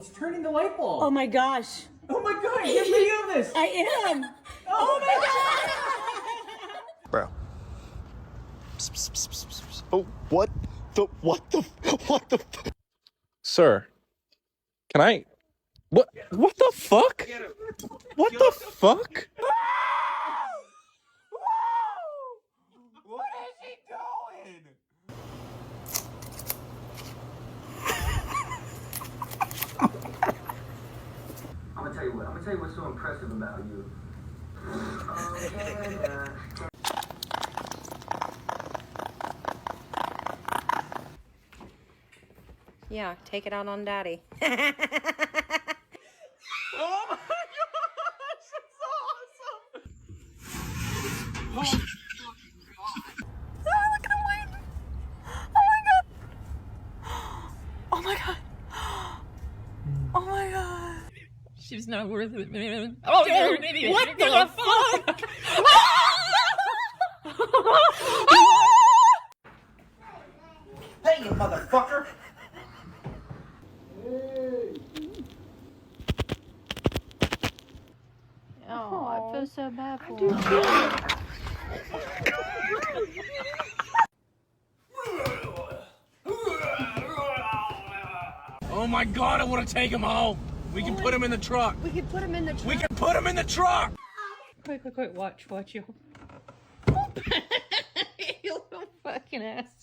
It's turning the light bulb. Oh my gosh. Oh my god, you're video this. I am. Oh my god. Bro. Oh, what the? Sir, can I? What the fuck? What the fuck? What is he doing? I'm gonna tell you what's so impressive about you. Yeah, take it out on Daddy. Oh my gosh, that's awesome! Oh, look at him waiting. Oh my god. Oh my god. Oh my god. She's not worth it, man. Oh, Dude, what the fuck? Hey, you motherfucker! Oh, I feel so bad for him. Oh my god, I want to take him home. We can put him in the truck. We can put him in the We truck. can put him in the truck. Quick, watch you. You little fucking ass.